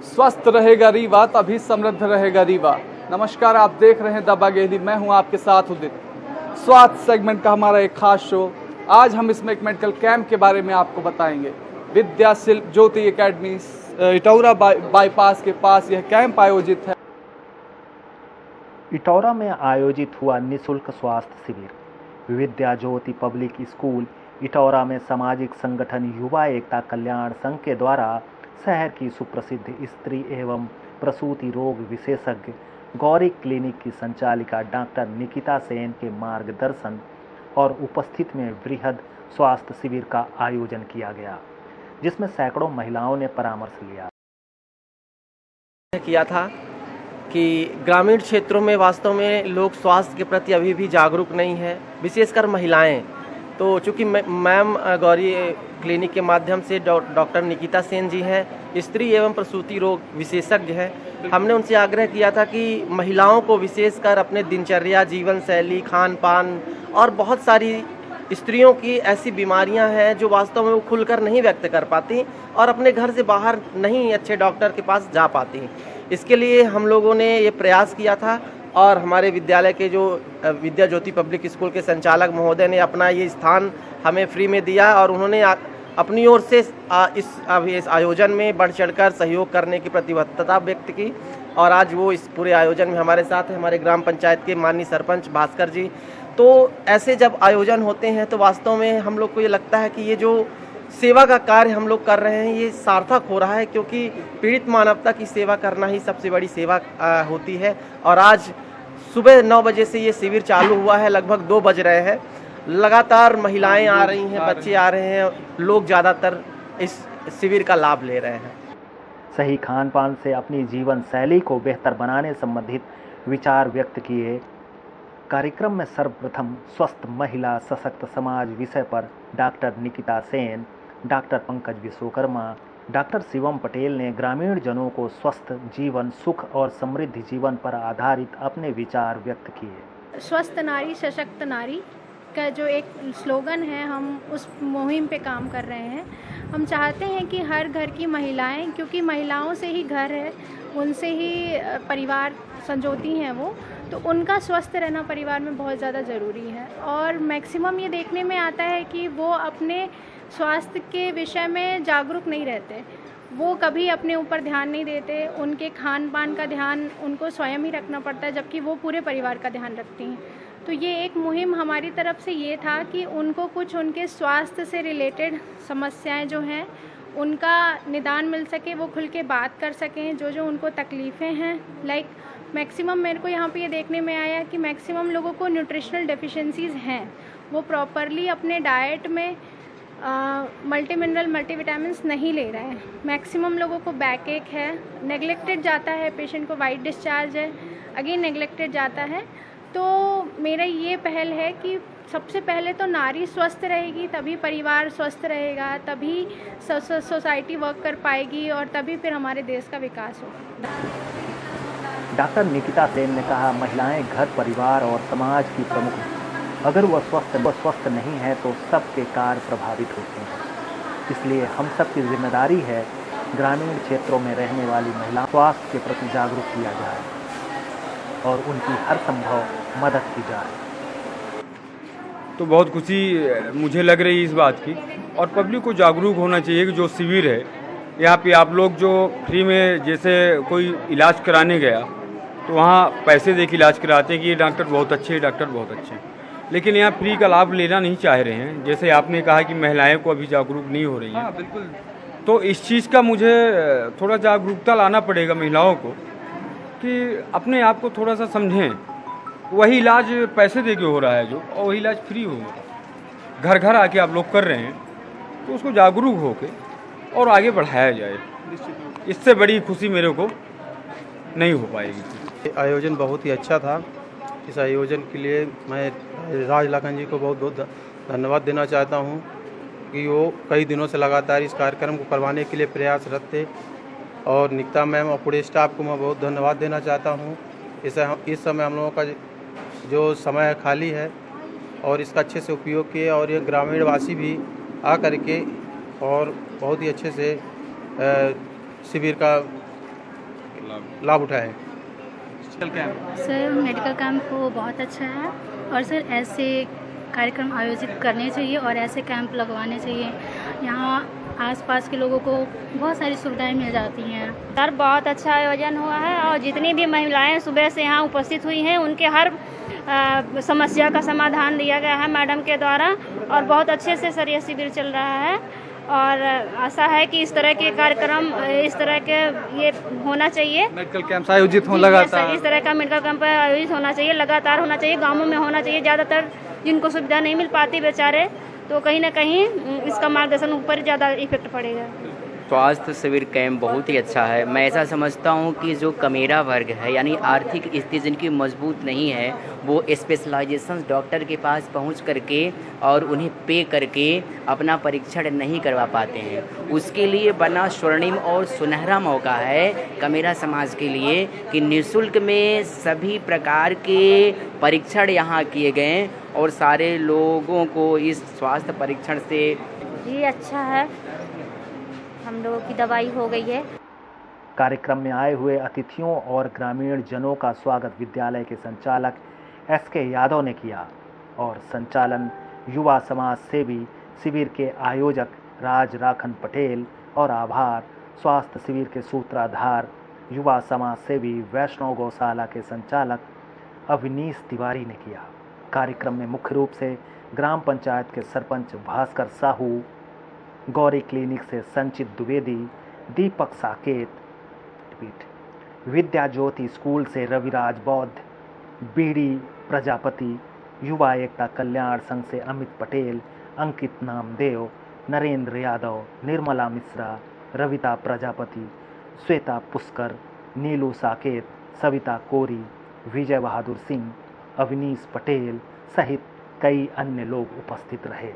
स्वस्थ रहेगा रीवा तभी समृद्ध रहेगा रीवा। नमस्कार, आप देख रहे हैं द बघेली, मैं हूं आपके साथ उदित। स्वास्थ्य सेगमेंट का हमारा एक खास शो। आज हम इसमें एक मेडिकल कैंप के बारे में आपको बताएंगे। विद्या शिल्प ज्योति एकेडमी इटौरा बाईपास के पास यह कैंप आयोजित है। इटौरा में आयोजित हुआ निःशुल्क स्वास्थ्य शिविर। विद्या ज्योति पब्लिक स्कूल इटौरा में सामाजिक संगठन युवा एकता कल्याण संघ के द्वारा शहर की सुप्रसिद्ध स्त्री एवं प्रसूति रोग विशेषज्ञ गौरी क्लिनिक की संचालिका डॉक्टर निकिता सेन के मार्गदर्शन और उपस्थित में वृहद स्वास्थ्य शिविर का आयोजन किया गया, जिसमें सैकड़ों महिलाओं ने परामर्श किया था कि ग्रामीण क्षेत्रों में वास्तव में लोग स्वास्थ्य के प्रति अभी भी जागरूक नहीं है, विशेषकर महिलाएं। तो चूँकि मैम गौरी क्लिनिक के माध्यम से डॉक्टर निकिता सेन जी हैं, स्त्री एवं प्रसूति रोग विशेषज्ञ हैं, हमने उनसे आग्रह किया था कि महिलाओं को विशेषकर अपने दिनचर्या, जीवन शैली, खान पान और बहुत सारी स्त्रियों की ऐसी बीमारियां हैं जो वास्तव में वो खुलकर नहीं व्यक्त कर पाती और अपने घर से बाहर नहीं अच्छे डॉक्टर के पास जा पाती। इसके लिए हम लोगों ने ये प्रयास किया था और हमारे विद्यालय के जो विद्या ज्योति पब्लिक स्कूल के संचालक महोदय ने अपना ये स्थान हमें फ्री में दिया और उन्होंने अपनी ओर से इस आयोजन में बढ़ चढ़कर सहयोग करने की प्रतिबद्धता व्यक्त की। और आज वो इस पूरे आयोजन में हमारे साथ हैं, हमारे ग्राम पंचायत के माननीय सरपंच भास्कर जी। तो ऐसे जब आयोजन होते हैं तो वास्तव में हम लोग को ये लगता है कि ये जो सेवा का कार्य हम लोग कर रहे हैं ये सार्थक हो रहा है, क्योंकि पीड़ित मानवता की सेवा करना ही सबसे बड़ी सेवा होती है। और आज सुबह 9 बजे से ये शिविर चालू हुआ है, लगभग 2 बज रहे हैं। लगातार महिलाएं आ रही हैं, बच्चे आ रहे हैं, लोग ज़्यादातर इस शिविर का लाभ ले रहे हैं। सही खान पान से अपनी जीवन शैली को बेहतर बनाने संबंधित विचार व्यक्त किए। कार्यक्रम में सर्वप्रथम स्वस्थ महिला सशक्त समाज विषय पर doctor Nikita Sen, doctor Pankaj Vishwakarma, doctor Shivam Patel ने ग्रामीण जनों को स्वस्थ जीवन, सुख और समृद्धि जीवन पर आधारित अपने विचार व्यक्त किए। स्वस्थ नारी सशक्त नारी का जो एक स्लोगन है, हम उस मुहिम पे काम कर रहे हैं। हम चाहते हैं कि हर घर की महिलाएं, क्योंकि महिलाओं से ही घर है, उनसे ही परिवार संजोती हैं वो, तो उनका स्वस्थ रहना परिवार में बहुत ज़्यादा ज़रूरी है। और मैक्सिमम ये देखने में आता है कि वो अपने स्वास्थ्य के विषय में जागरूक नहीं रहते, वो कभी अपने ऊपर ध्यान नहीं देते, उनके खान पान का ध्यान उनको स्वयं ही रखना पड़ता है, जबकि वो पूरे परिवार का ध्यान रखती हैं। तो ये एक मुहिम हमारी तरफ से ये था कि उनको कुछ उनके स्वास्थ्य से रिलेटेड समस्याएं जो हैं उनका निदान मिल सके, वो खुल के बात कर सकें, जो उनको तकलीफ़ें हैं। लाइक मैक्सिमम मेरे को यहाँ पे ये देखने में आया कि मैक्सिमम लोगों को न्यूट्रिशनल डेफिशिएंसीज़ हैं, वो प्रॉपरली अपने डाइट में मल्टी मिनरल मल्टीविटामिन्स नहीं ले रहे हैं। मैक्सिमम लोगों को बैक एक है, नेग्लेक्टेड जाता है, पेशेंट को वाइट डिस्चार्ज है, अगेन नेग्लेक्टेड जाता है। तो मेरा ये पहल है कि सबसे पहले तो नारी स्वस्थ रहेगी तभी परिवार स्वस्थ रहेगा, तभी सोसाइटी वर्क कर पाएगी और तभी फिर हमारे देश का विकास होगा। डॉक्टर निकिता सेन ने कहा, महिलाएं घर, परिवार और समाज की प्रमुख हैं। अगर वह स्वस्थ नहीं है तो सबके कार्य प्रभावित होते हैं। इसलिए हम सब की जिम्मेदारी है ग्रामीण क्षेत्रों में रहने वाली महिलाओं स्वास्थ्य के प्रति जागरूक किया जाए और उनकी हर संभव मदद की जाए। तो बहुत खुशी मुझे लग रही है इस बात की, और पब्लिक को जागरूक होना चाहिए कि जो शिविर है यहाँ पे आप लोग जो फ्री में, जैसे कोई इलाज कराने गया तो वहाँ पैसे दे के इलाज कराते हैं कि ये डॉक्टर बहुत अच्छे हैं, डॉक्टर बहुत अच्छे हैं, लेकिन यहाँ फ्री का लाभ लेना नहीं चाह रहे हैं। जैसे आपने कहा कि महिलाएं को अभी जागरूक नहीं हो रही हैं। हाँ, बिल्कुल। तो इस चीज़ का मुझे थोड़ा जागरूकता लाना पड़ेगा महिलाओं को कि अपने आप को थोड़ा सा समझें। वही इलाज पैसे दे के हो रहा है जो, और वही इलाज फ्री हो, घर घर आके आप लोग कर रहे हैं, तो उसको जागरूक होके और आगे बढ़ाया जाए। इससे बड़ी खुशी मेरे को नहीं हो पाएगी। आयोजन बहुत ही अच्छा था। इस आयोजन के लिए मैं राज लखन जी को बहुत बहुत धन्यवाद देना चाहता हूं कि वो कई दिनों से लगातार इस कार्यक्रम को करवाने के लिए प्रयासरत थे। और निकिता मैम और पूरे स्टाफ को मैं बहुत धन्यवाद देना चाहता हूं। इस समय हम लोगों का जो समय खाली है और इसका अच्छे से उपयोग किए, और ये ग्रामीण वासी भी आ करके और बहुत ही अच्छे से शिविर का लाभ उठाएं। सर मेडिकल कैंप को बहुत अच्छा है और सर ऐसे कार्यक्रम आयोजित करने चाहिए और ऐसे कैंप लगवाने चाहिए। यहाँ आसपास के लोगों को बहुत सारी सुविधाएं मिल जाती हैं। सर बहुत अच्छा आयोजन हुआ है और जितनी भी महिलाएं सुबह से यहाँ उपस्थित हुई हैं उनके हर समस्या का समाधान दिया गया है मैडम के द्वारा और बहुत अच्छे से सर ये शिविर चल रहा है और आशा है कि इस तरह के कार्यक्रम इस तरह के ये होना चाहिए। मेडिकल कैंप आयोजित हो जी, लगातार। इस तरह का मेडिकल कैंप आयोजित होना चाहिए, लगातार होना चाहिए, गाँवों में होना चाहिए। ज़्यादातर जिनको सुविधा नहीं मिल पाती बेचारे, तो कहीं ना कहीं इसका मार्गदर्शन ऊपर ज़्यादा इफेक्ट पड़ेगा। स्वास्थ्य शिविर कैंप बहुत ही अच्छा है। मैं ऐसा समझता हूँ कि जो कमेरा वर्ग है यानी आर्थिक स्थिति जिनकी मजबूत नहीं है वो स्पेशलाइजेशन डॉक्टर के पास पहुँच करके और उन्हें पे करके अपना परीक्षण नहीं करवा पाते हैं, उसके लिए बना स्वर्णिम और सुनहरा मौका है कमेरा समाज के लिए कि निःशुल्क में सभी प्रकार के परीक्षण यहाँ किए गए और सारे लोगों को इस स्वास्थ्य परीक्षण से जी अच्छा है, हम लोगों की दवाई हो गई है। कार्यक्रम में आए हुए अतिथियों और ग्रामीण जनों का स्वागत विद्यालय के संचालक SK यादव ने किया और संचालन युवा समाज सेवी शिविर के आयोजक राज राखन पटेल और आभार स्वास्थ्य शिविर के सूत्रधार युवा समाज सेवी वैष्णव गौशाला के संचालक अवनीश तिवारी ने किया। कार्यक्रम में मुख्य रूप से ग्राम पंचायत के सरपंच भास्कर साहू, गौरी क्लिनिक से संचित द्विवेदी, दीपक साकेत, विद्या ज्योति स्कूल से रविराज बौद्ध, बीडी प्रजापति, युवा एकता कल्याण संघ से अमित पटेल, अंकित नामदेव, नरेंद्र यादव, निर्मला मिश्रा, रविता प्रजापति, श्वेता पुष्कर, नीलू साकेत, सविता कोरी, विजय बहादुर सिंह, अवनीश पटेल सहित कई अन्य लोग उपस्थित रहे।